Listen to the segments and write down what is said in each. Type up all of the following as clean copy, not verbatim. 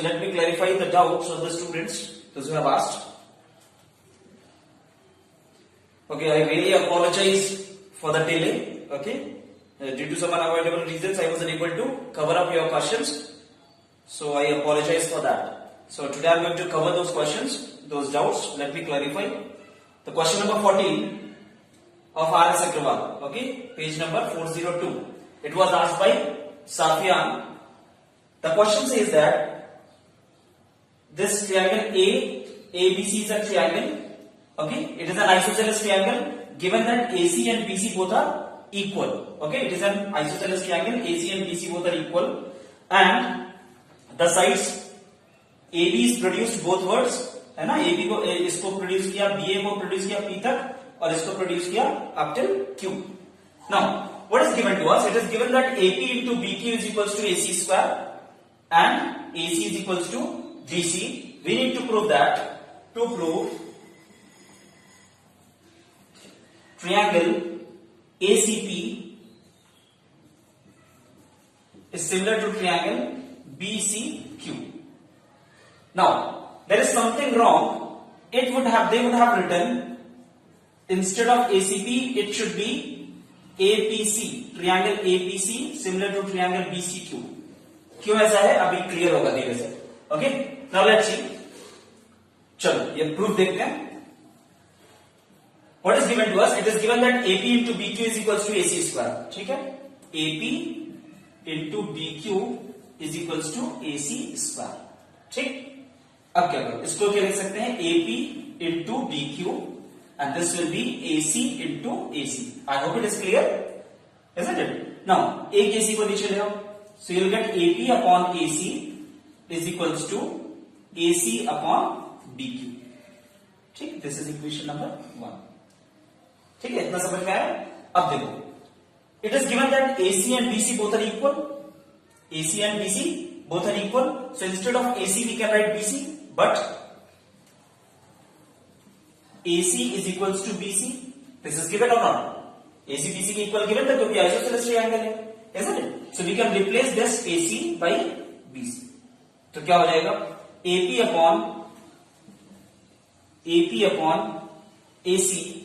So let me clarify the doubts of the students, those who have asked. Okay, I really apologize for the delay. Okay, due to some unavoidable reasons, I wasn't able to cover up your questions. So I apologize for that. So today I'm going to cover those questions, those doubts. Let me clarify. The question number 14 of R.S. Agrawal. Okay, page number 402. It was asked by Safian. The question says that this triangle ABC is a triangle. Okay, it is an isosceles triangle. Given that AC and BC both are equal. Okay, it is an isosceles triangle. AC and BC both are equal, and the sides AB is produced both words, है ना. AB को इसको produce किया, BA को produce किया P तक, और इसको प्रोड्यूस किया up till Q. Now, what is given to us? It is given that AP into BQ is equals to AC square and AC is equals to BC. We need to prove that. To prove triangle ACP is similar to triangle BCQ. Now, there is something wrong. They would have written, instead of ACP, it should be APC. Triangle APC similar to triangle BCQ. क्यों ऐसा है अभी clear होगा धीरे से. Okay, now let's सी. चलो ये proof देखते हैं. What is given to us? It is given that AP into BQ is equals to AC square. ठीक है, AP into BQ is equals to AC square. ठीक. अब क्या करो, इसको क्या लिख सकते हैं, AP into BQ and this will be AC into AC. I hope it is clear, isn't it? Now एक AC को नीचे ले आओ, so you will get AP upon AC is equals to AC upon BQ. ठीक, this is equation number 1. ठीक है, इतना समझ में आया. अब देखो, it is given that AC and BC both are equal. AC and BC both are equal. So instead of AC we can write BC, but AC is equals to BC. This is given or not? AC BC के equal given था क्योंकि isosceles triangle है, isn't it? So we can replace this AC by BC. तो क्या हो जाएगा, AP upon AC.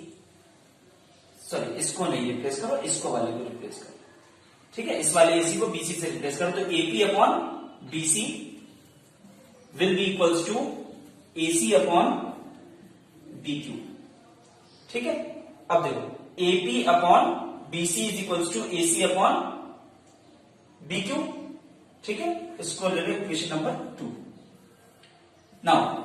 Sorry, इसको नहीं रिप्लेस करो, इसको वाले को रिप्लेस करो. ठीक है, इस वाले AC को BC से रिप्लेस करो, तो AP upon BC will be equals to AC upon BQ. ठीक है, अब देखो, AP upon BC is equals to AC upon BQ. ठीक है, इसको ले लो equation number 2. Now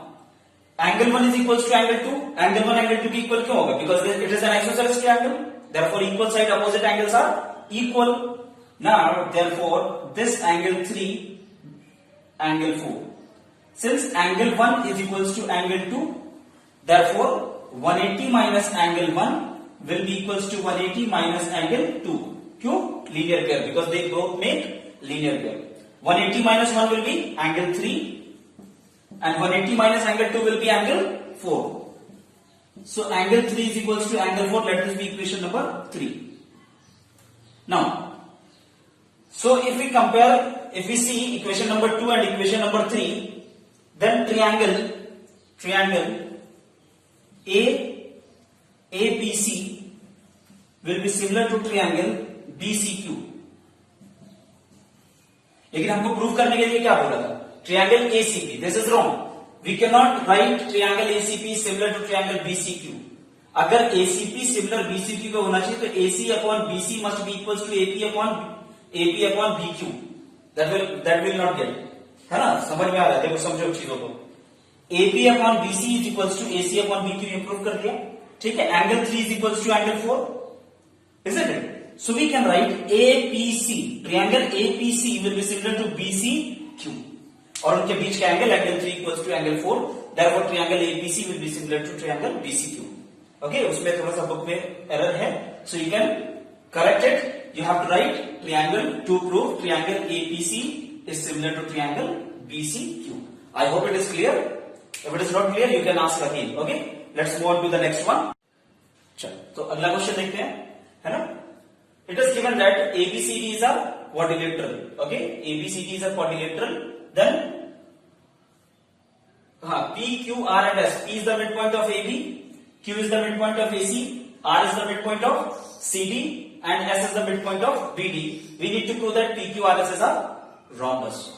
angle 1 is equals to angle 2. Angle 1 angle 2 की equal क्यों होगा? Because it is an isosceles triangle. Therefore, equal side opposite angles are equal. Now, therefore, this angle 3, angle 4. Since angle 1 is equals to angle 2, therefore 180 minus angle 1 will be equals to 180 minus angle 2. क्यों? Linear pair, because they both make linear pair. 180 minus 1 will be angle 3. And 180 minus angle 2 will be angle 4. So angle 3 is equals to angle 4. Let this be equation number 3. Now, so if we compare, if we see equation number 2 and equation number 3, then triangle ABC will be similar to triangle BCQ. लेकिन हमको prove करने के लिए क्या बोला था? Triangle ACP. This is wrong. We cannot write triangle ACP similar to triangle BCQ. अगर ACP similar BCQ का होना चाहिए तो AC upon BC must be equals to AP upon BQ. That will not get. है ना, समझ में आ रहा है? देखो समझो चीजों को. AP upon BC is equals to AC upon BQ. Improve कर दिया. ठीक है, angle 3 is equals to angle 4. Isn't it? So we can write APC. Triangle APC will be similar to BCQ. और उनके बीच का angle angle 3 equals to angle 4. Therefore triangle APC will be similar to triangle BCQ. Okay, उसमें थोड़ा सा book में error है, so you can correct it. You have to write triangle to prove triangle APC is similar to triangle BCQ. I hope it is clear. If it is not clear, you can ask again. Okay, let's move on to the next one. चलो, तो अगला question देखते हैं, है ना. It is given that ABCD is a quadrilateral. Okay, ABCD is a quadrilateral. Then हाँ, P, Q, R and S. P is the midpoint of AB, Q is the midpoint of AC, R is the midpoint of CD, and S is the midpoint of BD. We need to prove that PQRS is a rhombus.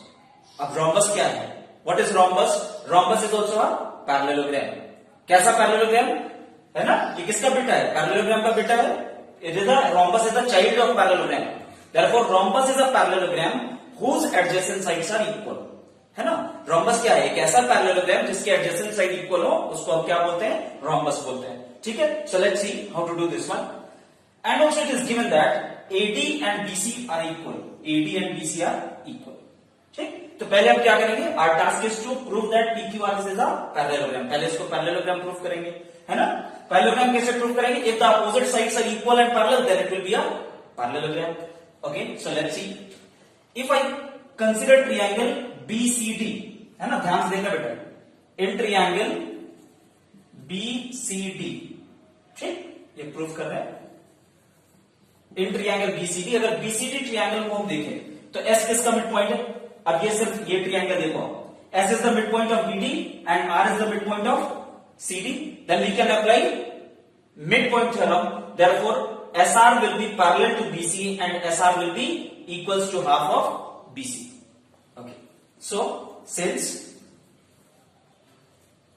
अब rhombus क्या है? What is rhombus? Rhombus is also a parallelogram. कैसा parallelogram? है ना? ये किसका बेटा है? Parallelogram का बेटा है. It is a rhombus is the child of parallelogram. Therefore, rhombus is a parallelogram whose adjacent sides are equal. है ना? rhombus क्या है? एक ऐसा parallelogram जिसके adjacent side equal हो, उसको हम क्या बोलते हैं? rhombus बोलते हैं. ठीक है? So let's see how to do this one. And also it is given that AD and BC are equal. AD and BC are equal. ठीक? तो पहले हम क्या करेंगे? Our task is to prove that PQRS is a parallelogram. पहले इसको parallelogram prove करेंगे, है ना? Parallelogram कैसे prove करेंगे? If the opposite sides are equal and parallel, then it will be a parallelogram. Okay, so let's see. If I consider triangle BCD, है ना? ध्यान से देखना बेटा. In triangle BCD, ठीक? ये प्रूफ कर रहे हैं. इन ट्रियांगल BCD, अगर BCD ट्रियांगल को हम देखें तो S किसका मिड पॉइंट है? अब ये सिर्फ ये ट्रियांगल देखो, S is the midpoint of BD and R is the midpoint of CD. Then we can apply midpoint theorem. Therefore, SR will be parallel to BC and SR will be equals to half of BC. Okay. So since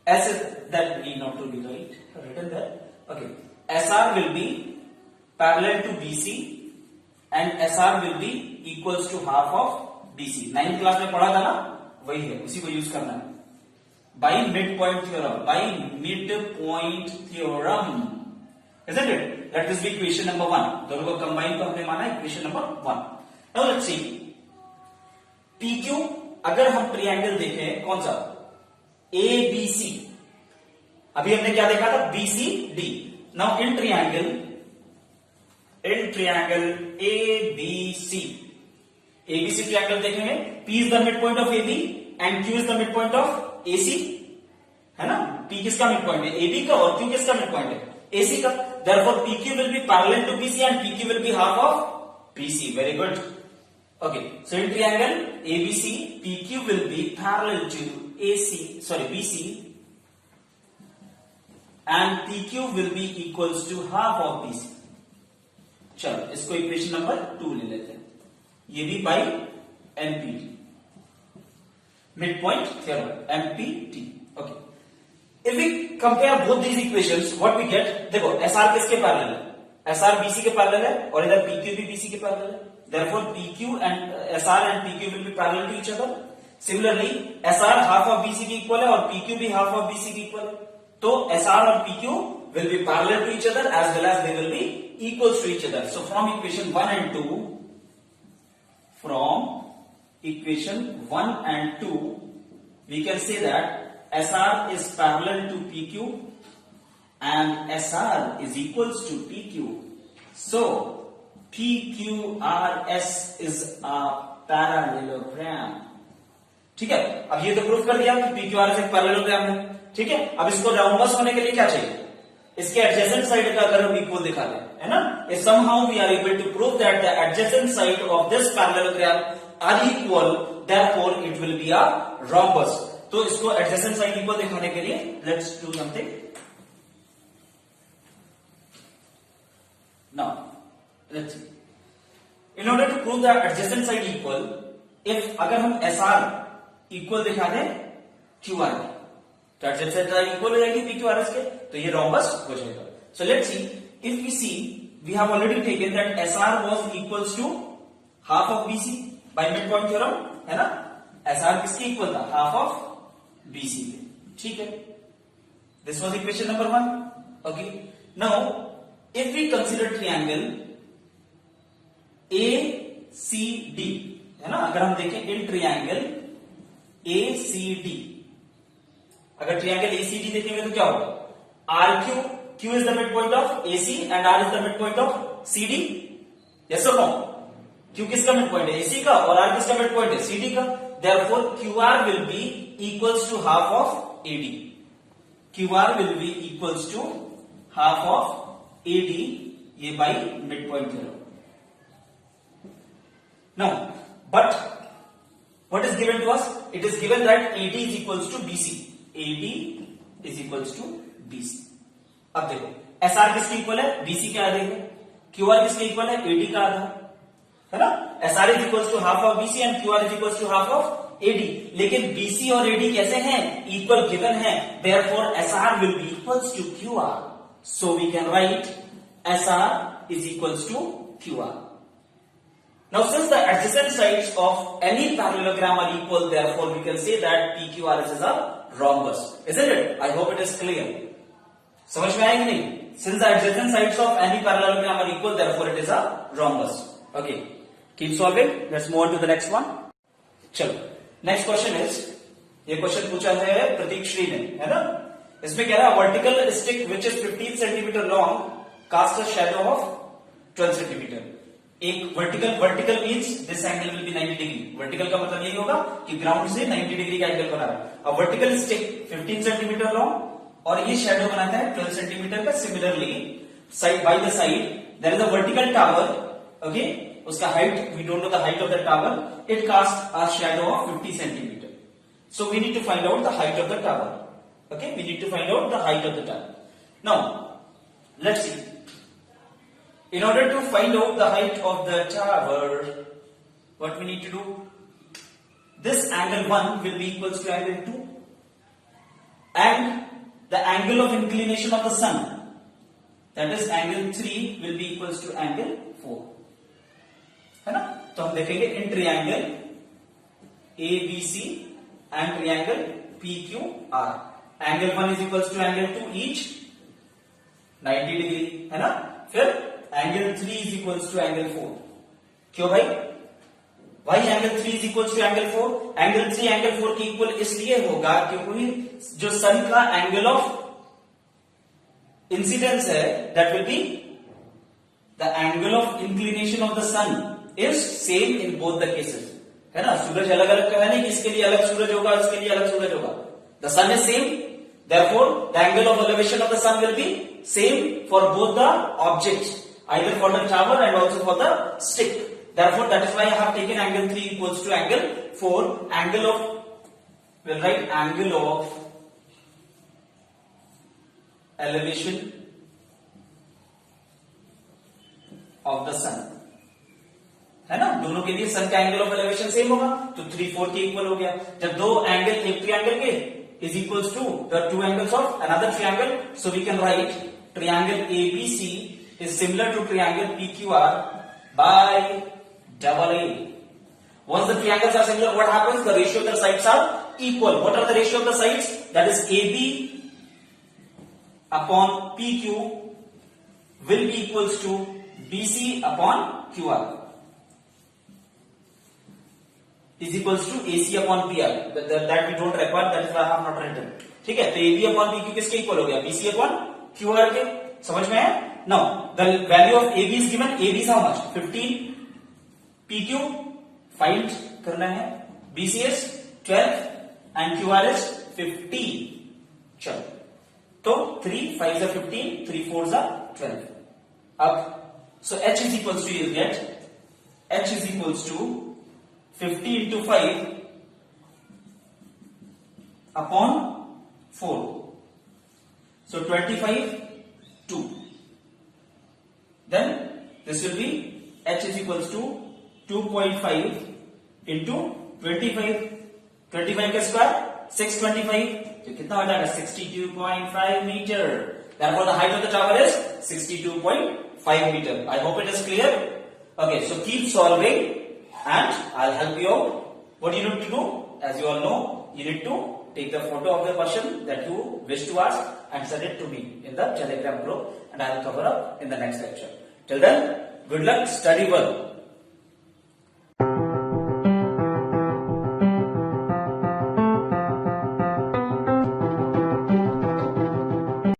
S is that need not to be written there. Okay. SR will be parallel to BC and SR will be equals to half of BC. 9th class में पढ़ा था ना, वही है, उसी को use करना है. By midpoint theorem, by midpoint theorem, isn't it? Let this be equation number 1. दोनों को कंबाइन को हमने माना equation number 1. Now let's see. PQ अगर हम ट्रायंगल देखें कौन सा? ABC. अभी हमने क्या देखा था? BCD. Now in triangle ABC. ABC triangle देखेंगे. P is the midpoint of AB and Q is the midpoint of AC. है ना? P किसका midpoint है? AB का, और Q किसका midpoint है? AC का. Therefore PQ will be parallel to BC and PQ will be half of BC. Very good. Okay. So in triangle ABC, PQ will be parallel to BC and PQ will be equals to half of BC. चलो इसको equation number 2 ले लेते हैं. ये भी by MPT, midpoint theorem, MPT. Okay. If we compare both these equations, what we get? देखो SR किसके parallel है? SR BC के पैरेलल है और इधर PQ भी BC के पैरेलल है. Therefore PQ and SR and PQ will be parallel to each other. Similarly SR half of BC के इक्वल है और PQ भी half of BC के इक्वल है. तो SR और PQ will be parallel to each other as well as they will be equals to each other. So from equation 1 and 2, we can say that SR is parallel to PQ and SR is equals to PQ. So PQRS is a parallelogram. ठीक है. अब ये तो proof कर दिया कि PQRS एक parallelogram है. ठीक है. अब इसको राउंडबस होने के लिए क्या चाहिए? इसके एडजेसेंट साइड का अगर हम इक्वल दिखा दें, है ना? If somehow we are able to prove that the adjacent side of this parallelogram are equal, therefore it will be a rhombus. तो इसको adjacent side equal दिखाने के लिए let's do something. Now let's see. In order to prove the adjacent side equal, if अगर हम SR equal दिखा दें QR, तो adjacent side equal हो जाएगी PQRS के, तो ये rhombus हो जाएगा. So let's see. If we see, we have already taken that SR was equals to half of BC by midpoint theorem, है ना? SR किसके इक्वल था? Half of BC के. ठीक है. This was equation number 1. Okay. Now, if we consider triangle ACD, है ना? अगर हम देखें in triangle ACD, अगर ट्रायंगल ACD देखेंगे तो क्या होगा? RQ, Q is the midpoint of AC and R is the midpoint of CD. Yes or no? Q किसका midpoint है? AC का, और R किसका midpoint है? CD का. Therefore QR will be equals to half of AD. QR will be equals to half of AD, ये by midpoint theorem. Now, but what is given to us? It is given that AD is equals to BC. AB is equals to BC. अब देखो SR किसके equal है, BC के आधे है, QR किसके equal है, AD का आधा है ना. SR is equals to half of BC and QR is equals to half of AD. लेकिन BC और AD कैसे हैं, इक्वल गिवन है, therefore SR will be equals to QR. So we can write SR is equals to QR. Now since the adjacent sides of any parallelogram are equal, therefore we can say that PQRS is a rhombus. Isn't it? I hope it is clear. समझ में आएगी नहीं? Since the adjacent sides of any parallelogram are equal, therefore it is a rhombus. Okay. Keep solving. Let's move on to the next one. चलो. Next question is, ये question पूछा है प्रतीक श्री ने, है ना? इसमें कह रहा है vertical stick which is 15 centimeter long cast a shadow of 12 centimeter. एक vertical means this angle will be 90 degree. Vertical का मतलब यही होगा कि ग्राउंड से 90 डिग्री का एंगल बना रहा है. अब वर्टिकल स्टिक 15 सेंटीमीटर लॉन्ग और ये शेडो बनाता है 12 सेंटीमीटर का. Similarly side by the side there is a vertical tower. Okay, उसका height we don't know the height of the tower. It cast a shadow of 50 centimetre. So we need to find out the height of the tower. Okay, we need to find out the height of the tower. Now let's see. In order to find out the height of the tower, what we need to do? This angle 1 will be equals to angle 2. And the angle of inclination of the sun, that is angle 3, will be equals to angle 4. है ना? तो हम देखेंगे in triangle ABC and triangle PQR. Angle 1 is equals to angle 2 each 90 degree. है ना? फिर angle 3 is equals to angle 4. क्यों भाई? Why angle 3 is equals to angle 4? Angle 3 angle 4 के इक्वल इसलिए होगा क्योंकि जो सन का एंगल ऑफ इंसिडेंस है that will be the angle of inclination of the sun is same in both the cases. है ना? सूरज अलग अलग का है नहीं, इसके लिए अलग सूरज होगा, इसके लिए अलग सूरज होगा. The sun is same, therefore the angle of elevation of the sun will be same for both the objects, either for the tower and also for the stick. Therefore that is why I have taken angle 3 equals to angle 4. Angle of, we'll write angle of elevation of the sun. है ना? दोनों के लिए सन का angle of elevation same होगा, तो 3 4 के equal हो गया. जब दो एंगल एक ट्रायंगल के is equals to the two angles of another triangle, so we can write triangle ABC is similar to triangle PQR by double A. Once the triangles are similar, what happens? The ratio of the sides are equal. What are the ratio of the sides? That is AB upon PQ will be equals to BC upon QR is equals to AC upon PR. That we don't require, that is why I have not written. ठीक है? तो AB upon PQ किसके equal हो गया? BC upon QR के. समझ में है? Now the value of AB is given. AB is how much? 15. PQ find करना है. BC is 12 and QR is 15. चलो, तो 3 5s are 15, 3 4s are 12. अब so H is equals to, you get H is equals to 50 into 5 upon 4. So 25, 2. Then this will be H is equals to 2.5 into 25. 25 का square 625. तो कितना हो जाएगा? 62.5 meter. Therefore the height of the tower is 62.5 meter. I hope it is clear. Okay, so keep solving and I'll help you out. What you need to do, as you all know, you need to take the photo of the question that you wish to ask and send it to me in the Telegram group, and I will cover up in the next lecture. Till then, good luck, study well.